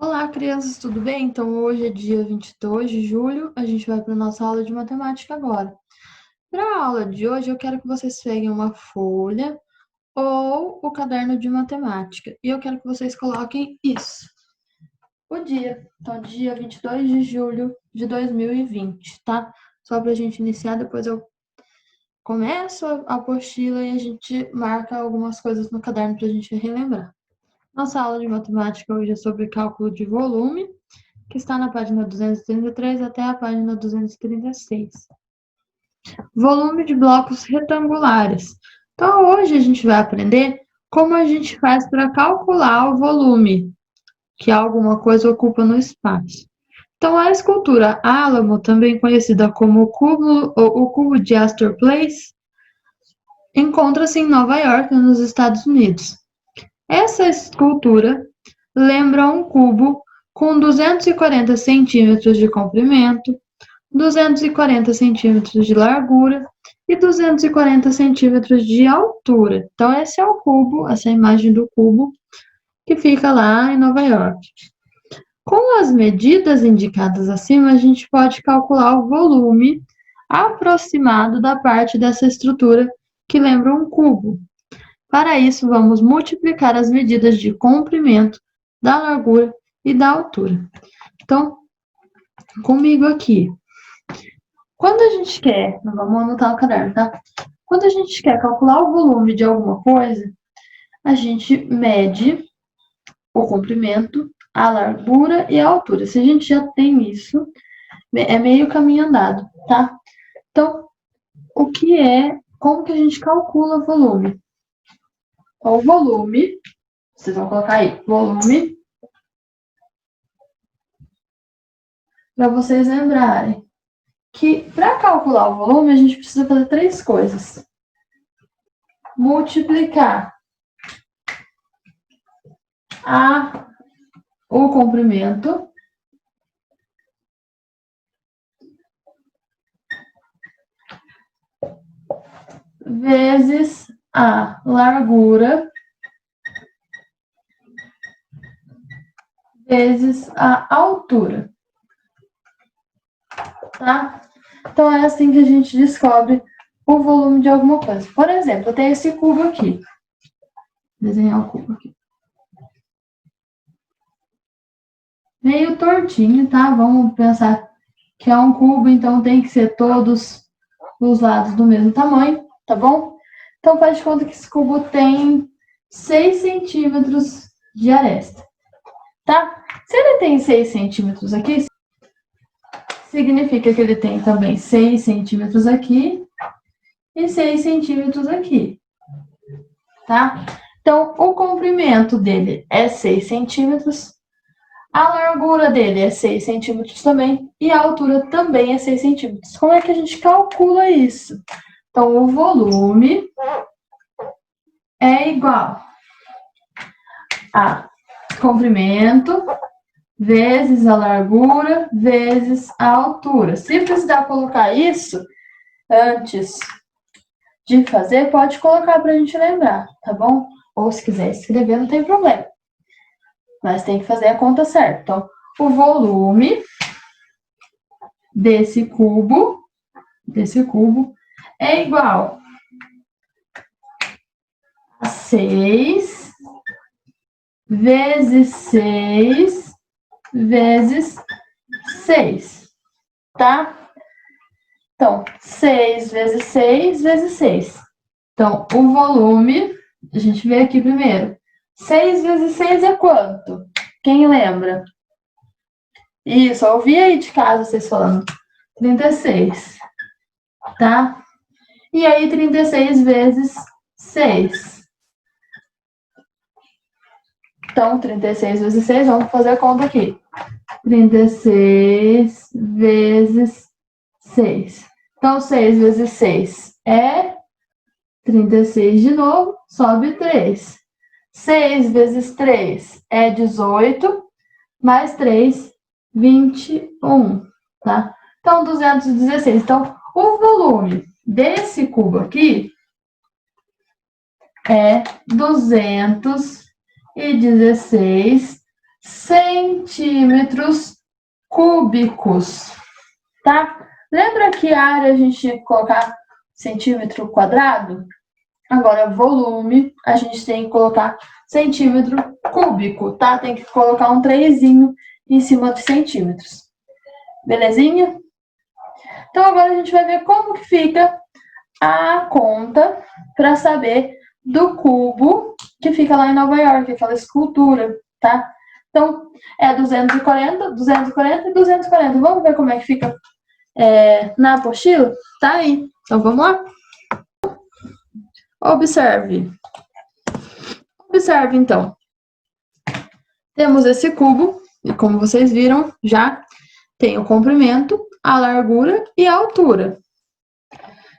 Olá, crianças, tudo bem? Então, hoje é dia 22 de julho, a gente vai para a nossa aula de matemática agora. Para a aula de hoje, eu quero que vocês peguem uma folha ou o caderno de matemática e eu quero que vocês coloquem isso. O dia, então, dia 22 de julho de 2020, tá? Só para a gente iniciar, depois eu começo a apostila e a gente marca algumas coisas no caderno para a gente relembrar. Nossa aula de matemática hoje é sobre cálculo de volume, que está na página 233 até a página 236. Volume de blocos retangulares. Então, hoje a gente vai aprender como a gente faz para calcular o volume que alguma coisa ocupa no espaço. Então, a escultura Álamo, também conhecida como o cubo de Astor Place, encontra-se em Nova York, nos Estados Unidos. Essa escultura lembra um cubo com 240 centímetros de comprimento, 240 centímetros de largura e 240 centímetros de altura. Então, esse é o cubo, essa é a imagem do cubo que fica lá em Nova York. Com as medidas indicadas acima, a gente pode calcular o volume aproximado da parte dessa estrutura que lembra um cubo. Para isso, vamos multiplicar as medidas de comprimento, da largura e da altura. Então, comigo aqui. Quando a gente quer, vamos anotar no caderno, tá? Quando a gente quer calcular o volume de alguma coisa, a gente mede o comprimento, a largura e a altura. Se a gente já tem isso, é meio caminho andado, tá? Então, como que a gente calcula o volume? O volume, vocês vão colocar aí, volume, para vocês lembrarem que para calcular o volume a gente precisa fazer três coisas. Multiplicar o comprimento vezes a largura vezes a altura, tá? Então é assim que a gente descobre o volume de alguma coisa. Por exemplo, eu tenho esse cubo aqui. Vou desenhar o cubo aqui. Meio tortinho, tá? Vamos pensar que é um cubo, então tem que ser todos os lados do mesmo tamanho, tá bom? Então faz de conta que esse cubo tem 6 centímetros de aresta, tá? Se ele tem 6 centímetros aqui, significa que ele tem também 6 centímetros aqui e 6 centímetros aqui, tá? Então, o comprimento dele é 6 centímetros, a largura dele é 6 centímetros também e a altura também é 6 centímetros. Como é que a gente calcula isso? Então, o volume é igual a comprimento vezes a largura vezes a altura. Se precisar colocar isso antes de fazer, pode colocar para a gente lembrar, tá bom? Ou se quiser escrever, não tem problema. Mas tem que fazer a conta certa. Então, o volume desse cubo é igual a 6 vezes 6 vezes 6, tá? Então, 6 vezes 6 vezes 6. Então, o volume, a gente vê aqui primeiro. 6 vezes 6 é quanto? Quem lembra? Isso, eu ouvi aí de casa vocês falando. 36, tá? E aí, 36 vezes 6. Então, 36 vezes 6, vamos fazer a conta aqui. 36 vezes 6. Então, 6 vezes 6 é 36 de novo, sobe 3. 6 vezes 3 é 18, mais 3, 21, tá? Então, 216. Então, o volume desse cubo aqui é 216 centímetros cúbicos, tá? Lembra que a área a gente tinha que colocar centímetro quadrado? Agora, volume, a gente tem que colocar centímetro cúbico, tá? Tem que colocar um 3 em cima dos centímetros. Belezinha? Então, agora a gente vai ver como que fica a conta para saber do cubo que fica lá em Nova York, aquela escultura, tá? Então, é 240, 240 e 240. Vamos ver como é que fica na apostila? Tá aí. Então, vamos lá? Observe. Observe, então. Temos esse cubo, e como vocês viram, já tem o comprimento, a largura e a altura.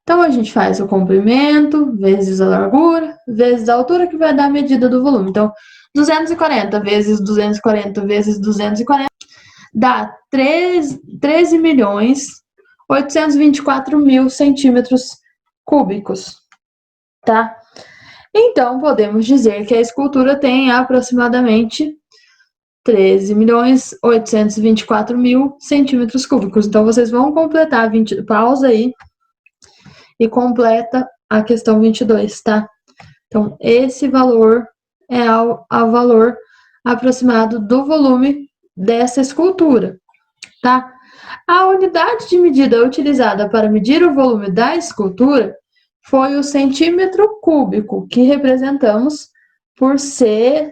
Então, a gente faz o comprimento vezes a largura, vezes a altura, que vai dar a medida do volume. Então, 240 vezes 240 vezes 240 dá 13.824.000 centímetros cúbicos, tá? Então, podemos dizer que a escultura tem aproximadamente 13.824.000 centímetros cúbicos. Então, vocês vão completar 20, pausa aí e completa a questão 22, tá? Então, esse valor é o valor aproximado do volume dessa escultura, tá? A unidade de medida utilizada para medir o volume da escultura foi o centímetro cúbico, que representamos por cm3,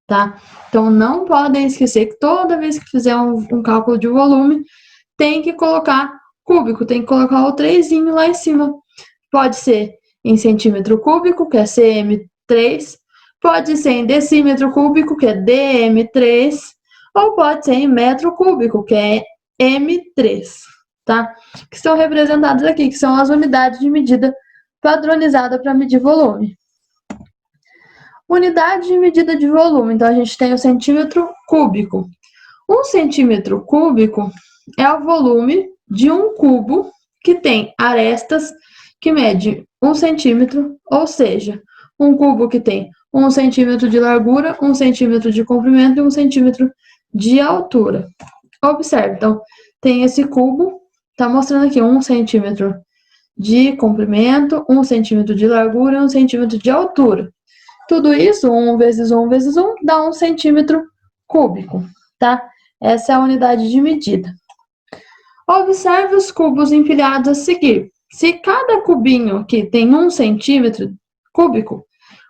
tá? Então, não podem esquecer que toda vez que fizer um cálculo de volume, tem que colocar cúbico, tem que colocar o 3 lá em cima. Pode ser em centímetro cúbico, que é cm3, pode ser em decímetro cúbico, que é dm3, ou pode ser em metro cúbico, que é m3, tá? Que estão representadas aqui, que são as unidades de medida padronizada para medir volume. Unidade de medida de volume, então a gente tem o centímetro cúbico. Um centímetro cúbico é o volume de um cubo que tem arestas que mede 1 centímetro, ou seja, um cubo que tem 1 centímetro de largura, 1 centímetro de comprimento e 1 centímetro de altura. Observe, então, tem esse cubo, tá mostrando aqui 1 centímetro de comprimento, 1 centímetro de largura e 1 centímetro de altura. Tudo isso, 1 vezes 1 vezes 1, dá 1 centímetro cúbico, tá? Essa é a unidade de medida. Observe os cubos empilhados a seguir. Se cada cubinho aqui tem 1 centímetro cúbico,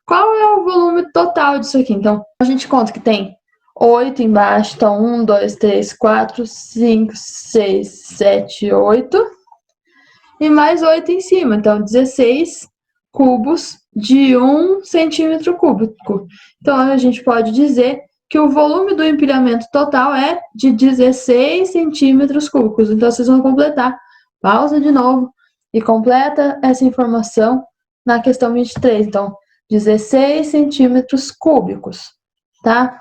qual é o volume total disso aqui? Então, a gente conta que tem 8 embaixo, então 1, 2, 3, 4, 5, 6, 7, 8, e mais 8 em cima, então 16 cubos de 1 centímetro cúbico. Então, a gente pode dizer que o volume do empilhamento total é de 16 centímetros cúbicos. Então, vocês vão completar. Pausa de novo e completa essa informação na questão 23. Então, 16 centímetros cúbicos, tá?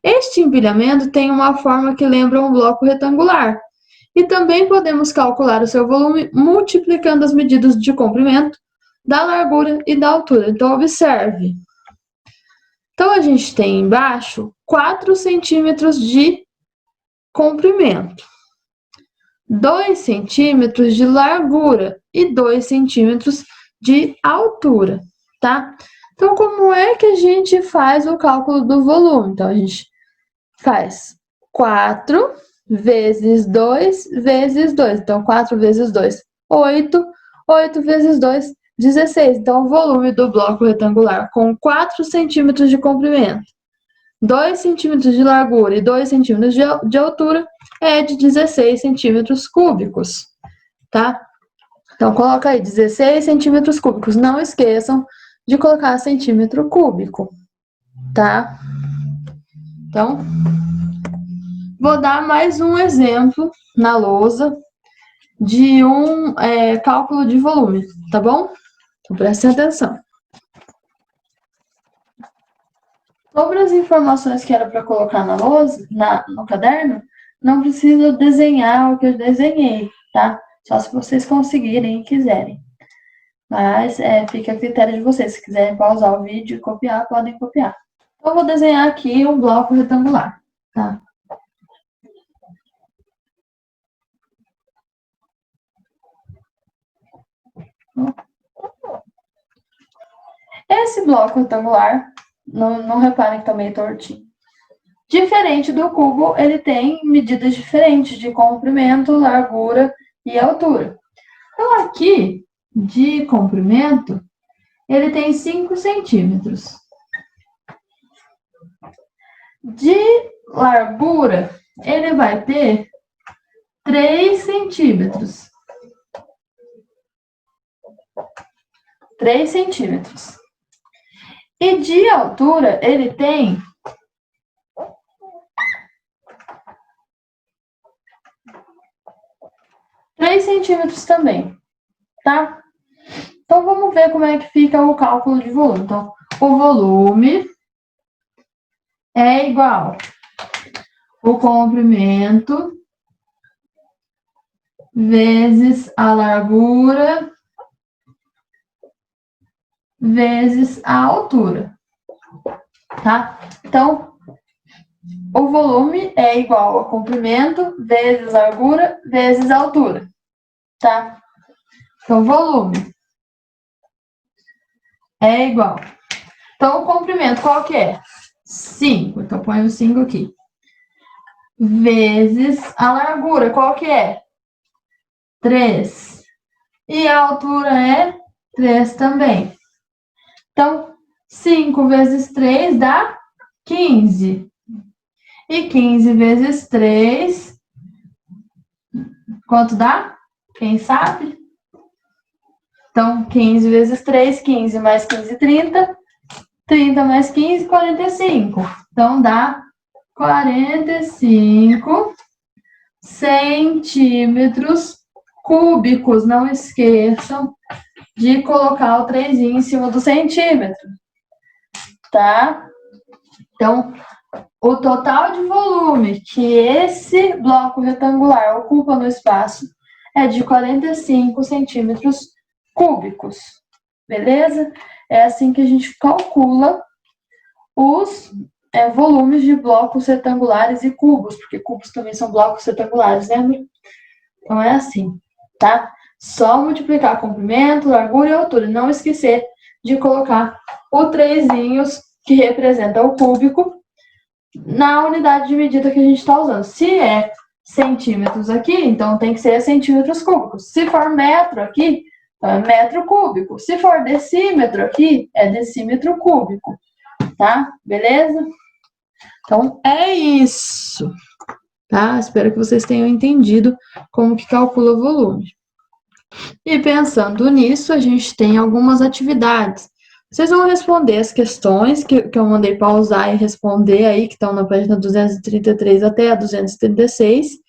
Este empilhamento tem uma forma que lembra um bloco retangular. E também podemos calcular o seu volume multiplicando as medidas de comprimento, da largura e da altura. Então, observe. Então, a gente tem embaixo 4 centímetros de comprimento, 2 centímetros de largura e 2 centímetros de altura, tá? Então, como é que a gente faz o cálculo do volume? Então, a gente faz 4 vezes 2 vezes 2. Então, 4 vezes 2, 8. 8 vezes 2, 16. Então, o volume do bloco retangular com 4 centímetros de comprimento, 2 centímetros de largura e 2 centímetros de altura é de 16 centímetros cúbicos, tá? Então, coloca aí 16 centímetros cúbicos. Não esqueçam de colocar centímetro cúbico, tá? Então, vou dar mais um exemplo na lousa de um cálculo de volume, tá bom? Então, prestem atenção. Sobre as informações que era para colocar na lousa, no caderno, não precisa desenhar o que eu desenhei, tá? Só se vocês conseguirem e quiserem. Mas fica a critério de vocês. Se quiserem pausar o vídeo e copiar, podem copiar. Então, eu vou desenhar aqui um bloco retangular, tá? Esse bloco retangular, não reparem que tá meio tortinho. Diferente do cubo, ele tem medidas diferentes de comprimento, largura e altura. Então, aqui, de comprimento, ele tem 5 centímetros. De largura, ele vai ter 3 centímetros. 3 centímetros. E de altura, ele tem 3 centímetros também, tá? Então, vamos ver como é que fica o cálculo de volume. Então, o volume é igual o comprimento vezes a largura vezes a altura, tá? Então, o volume é igual a comprimento vezes largura vezes altura, tá? Então, volume é igual. Então, o comprimento qual que é? 5. Então, põe o 5 aqui. Vezes a largura, qual que é? 3. E a altura é 3 também. Então, 5 vezes 3 dá 15. E 15 vezes 3, quanto dá? Quem sabe? Então, 15 vezes 3, 15 mais 15, 30. 30 mais 15, 45. Então, dá 45 centímetros cúbicos. Não esqueçam de colocar o 3 em cima do centímetro, tá? Então, o total de volume que esse bloco retangular ocupa no espaço é de 45 centímetros cúbicos, beleza? É assim que a gente calcula os volumes de blocos retangulares e cubos, porque cubos também são blocos retangulares, lembra? Então, é assim, tá? Só multiplicar comprimento, largura e altura. Não esquecer de colocar o 3 que representa o cúbico na unidade de medida que a gente está usando. Se é centímetros aqui, então tem que ser centímetros cúbicos. Se for metro aqui, então é metro cúbico. Se for decímetro aqui, é decímetro cúbico. Tá? Beleza? Então, é isso. Tá? Espero que vocês tenham entendido como que calcula o volume. E pensando nisso, a gente tem algumas atividades. Vocês vão responder as questões que eu mandei pausar e responder aí, que estão na página 233 até a 236.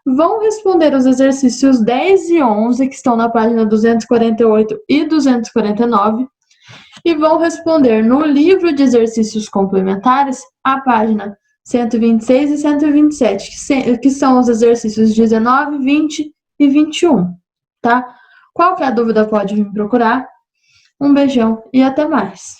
Vão responder os exercícios 10 e 11, que estão na página 248 e 249. E vão responder no livro de exercícios complementares, a página 126 e 127, que são os exercícios 19, 20 e 21, tá? Qualquer dúvida pode me procurar. Um beijão e até mais!